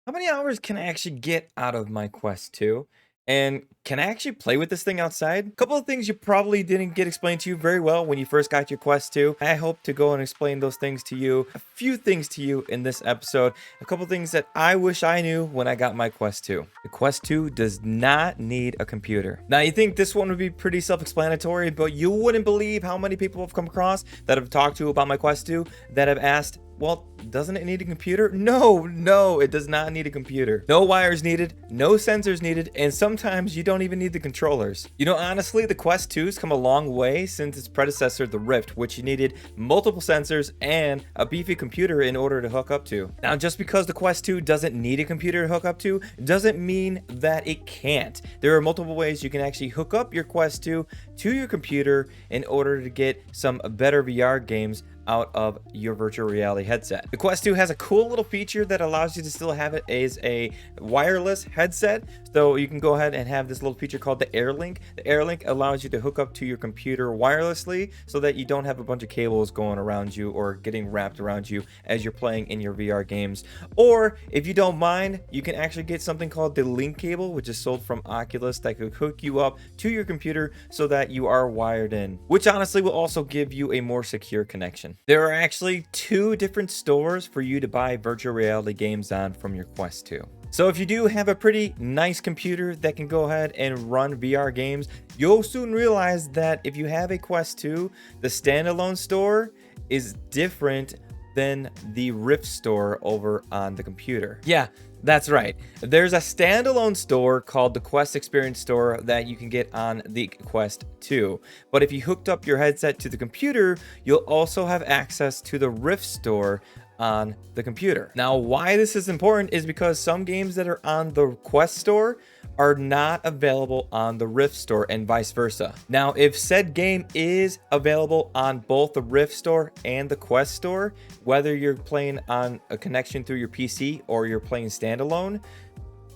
How many hours can I actually get out of my Quest 2? And can I actually play with this thing outside? A couple of things you probably didn't get explained to you very well when you first got your Quest 2. I hope to go and explain those things to you, a few things to you in this episode. A couple of things that I wish I knew when I got my Quest 2. The Quest 2 does not need a computer. Now, you think this one would be pretty self-explanatory, but you wouldn't believe how many people have come across that have talked to about my Quest 2 that have asked, well, doesn't it need a computer? No, it does not need a computer. No wires needed, no sensors needed, and sometimes you don't even need the controllers. You know, honestly, the Quest 2's come a long way since its predecessor, the Rift, which you needed multiple sensors and a beefy computer in order to hook up to. Now, just because the Quest 2 doesn't need a computer to hook up to, doesn't mean that it can't. There are multiple ways you can actually hook up your Quest 2 to your computer in order to get some better VR games out of your virtual reality headset. The Quest 2 has a cool little feature that allows you to still have it as a wireless headset. So you can go ahead and have this little feature called the AirLink. The AirLink allows you to hook up to your computer wirelessly so that you don't have a bunch of cables going around you or getting wrapped around you as you're playing in your VR games. Or if you don't mind, you can actually get something called the Link cable, which is sold from Oculus, that could hook you up to your computer so that you are wired in, which honestly will also give you a more secure connection. There are actually two different stores for you to buy virtual reality games on from your Quest 2. So if you do have a pretty nice computer that can go ahead and run VR games, you'll soon realize that if you have a Quest 2, the standalone store is different than the Rift store over on the computer. Yeah, that's right. There's a standalone store called the Quest Experience Store that you can get on the Quest 2. But if you hooked up your headset to the computer, you'll also have access to the Rift store on the computer. Now, why this is important is because some games that are on the Quest store are not available on the Rift store and vice versa. Now, if said game is available on both the Rift store and the Quest store, whether you're playing on a connection through your PC or you're playing standalone,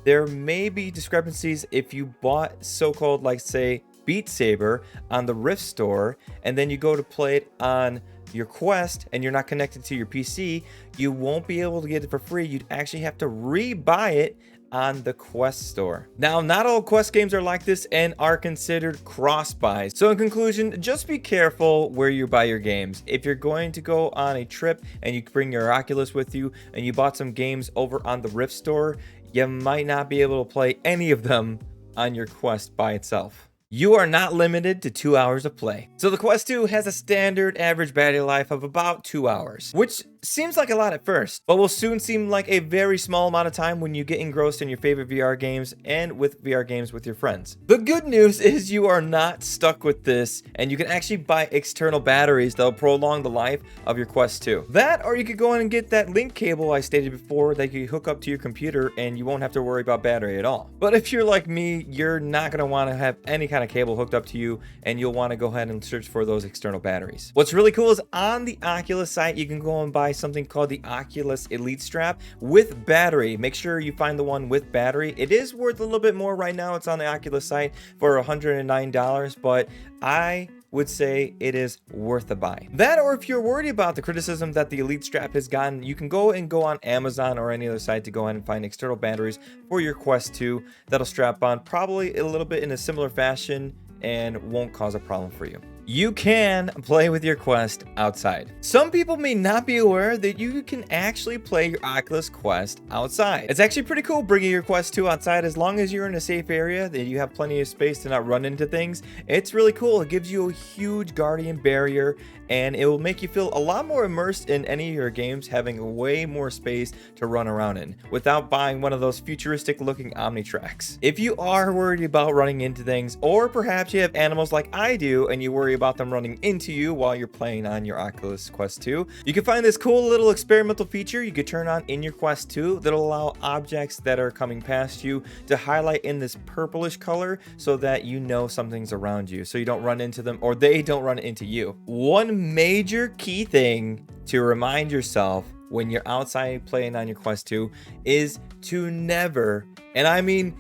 there may be discrepancies if you bought so-called, like say, Beat Saber on the Rift store and then you go to play it on your Quest and you're not connected to your PC, you won't be able to get it for free. You'd actually have to re-buy it on the Quest store. Now, not all Quest games are like this and are considered cross-buys. So in conclusion, just be careful where you buy your games. If you're going to go on a trip and you bring your Oculus with you and you bought some games over on the Rift store, you might not be able to play any of them on your Quest by itself. You are not limited to 2 hours of play. So the Quest 2 has a standard average battery life of about 2 hours, which seems like a lot at first, but will soon seem like a very small amount of time when you get engrossed in your favorite VR games and with VR games with your friends. The good news is you are not stuck with this, and you can actually buy external batteries that'll prolong the life of your Quest 2. That, or you could go in and get that Link cable I stated before that you hook up to your computer and you won't have to worry about battery at all. But if you're like me, you're not going to want to have any kind of cable hooked up to you, and you'll want to go ahead and search for those external batteries. What's really cool is on the Oculus site, you can go and buy something called the Oculus Elite Strap with battery. Make sure you find the one with battery. It is worth a little bit more right now. It's on the Oculus site for $109, but I would say it is worth a buy. That, or if you're worried about the criticism that the Elite Strap has gotten, you can go on Amazon or any other site to go ahead and find external batteries for your Quest 2 that'll strap on probably a little bit in a similar fashion and won't cause a problem for you. You can play with your Quest outside. Some people may not be aware that you can actually play your Oculus Quest outside. It's actually pretty cool bringing your Quest 2 outside as long as you're in a safe area, that you have plenty of space to not run into things. It's really cool. It gives you a huge guardian barrier, and it will make you feel a lot more immersed in any of your games, having way more space to run around in without buying one of those futuristic looking Omnitracks. If you are worried about running into things, or perhaps you have animals like I do and you worry about them running into you while you're playing on your Oculus Quest 2, you can find this cool little experimental feature you could turn on in your Quest 2 that'll allow objects that are coming past you to highlight in this purplish color so that you know something's around you, so you don't run into them or they don't run into you. One major key thing to remind yourself when you're outside playing on your Quest 2 is to never, and I mean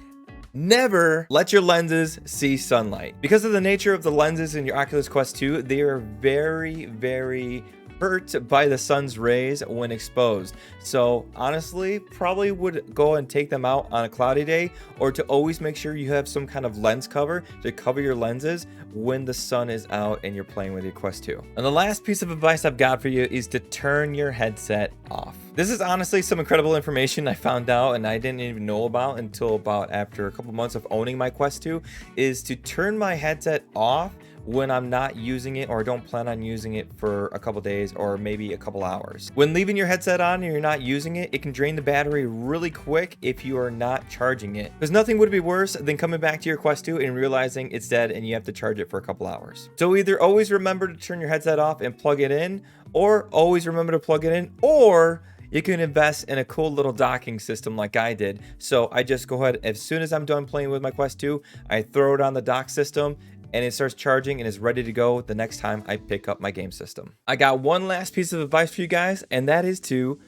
never, let your lenses see sunlight. Because of the nature of the lenses in your Oculus Quest 2, they are very hurt by the sun's rays when exposed. So honestly, probably would go and take them out on a cloudy day, or to always make sure you have some kind of lens cover to cover your lenses when the sun is out and you're playing with your Quest 2. And the last piece of advice I've got for you is to turn your headset off. This is honestly some incredible information I found out and I didn't even know about until about after a couple months of owning my Quest 2, is to turn my headset off when I'm not using it or don't plan on using it for a couple days or maybe a couple hours. When leaving your headset on and you're not using it, it can drain the battery really quick if you are not charging it. Because nothing would be worse than coming back to your Quest 2 and realizing it's dead and you have to charge it for a couple hours. So either always remember to turn your headset off and plug it in, or always remember to plug it in, or you can invest in a cool little docking system like I did. So I just go ahead, as soon as I'm done playing with my Quest 2, I throw it on the dock system and it starts charging and is ready to go the next time I pick up my game system. I got one last piece of advice for you guys, and that is to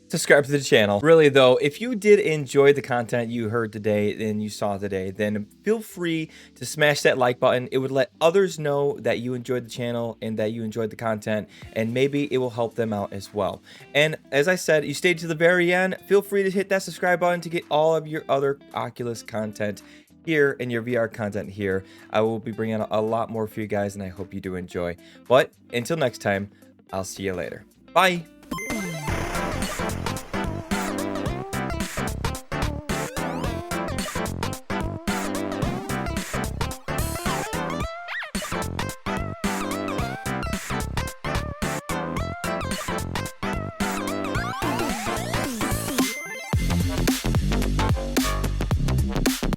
subscribe to the channel. Really though, if you did enjoy the content you heard today and you saw today, then feel free to smash that like button. It would let others know that you enjoyed the channel and that you enjoyed the content, and maybe it will help them out as well. And as I said, you stayed to the very end, feel free to hit that subscribe button to get all of your other Oculus content here and your VR content here. I will be bringing a lot more for you guys, and I hope you do enjoy. But until next time, I'll see you later. Bye.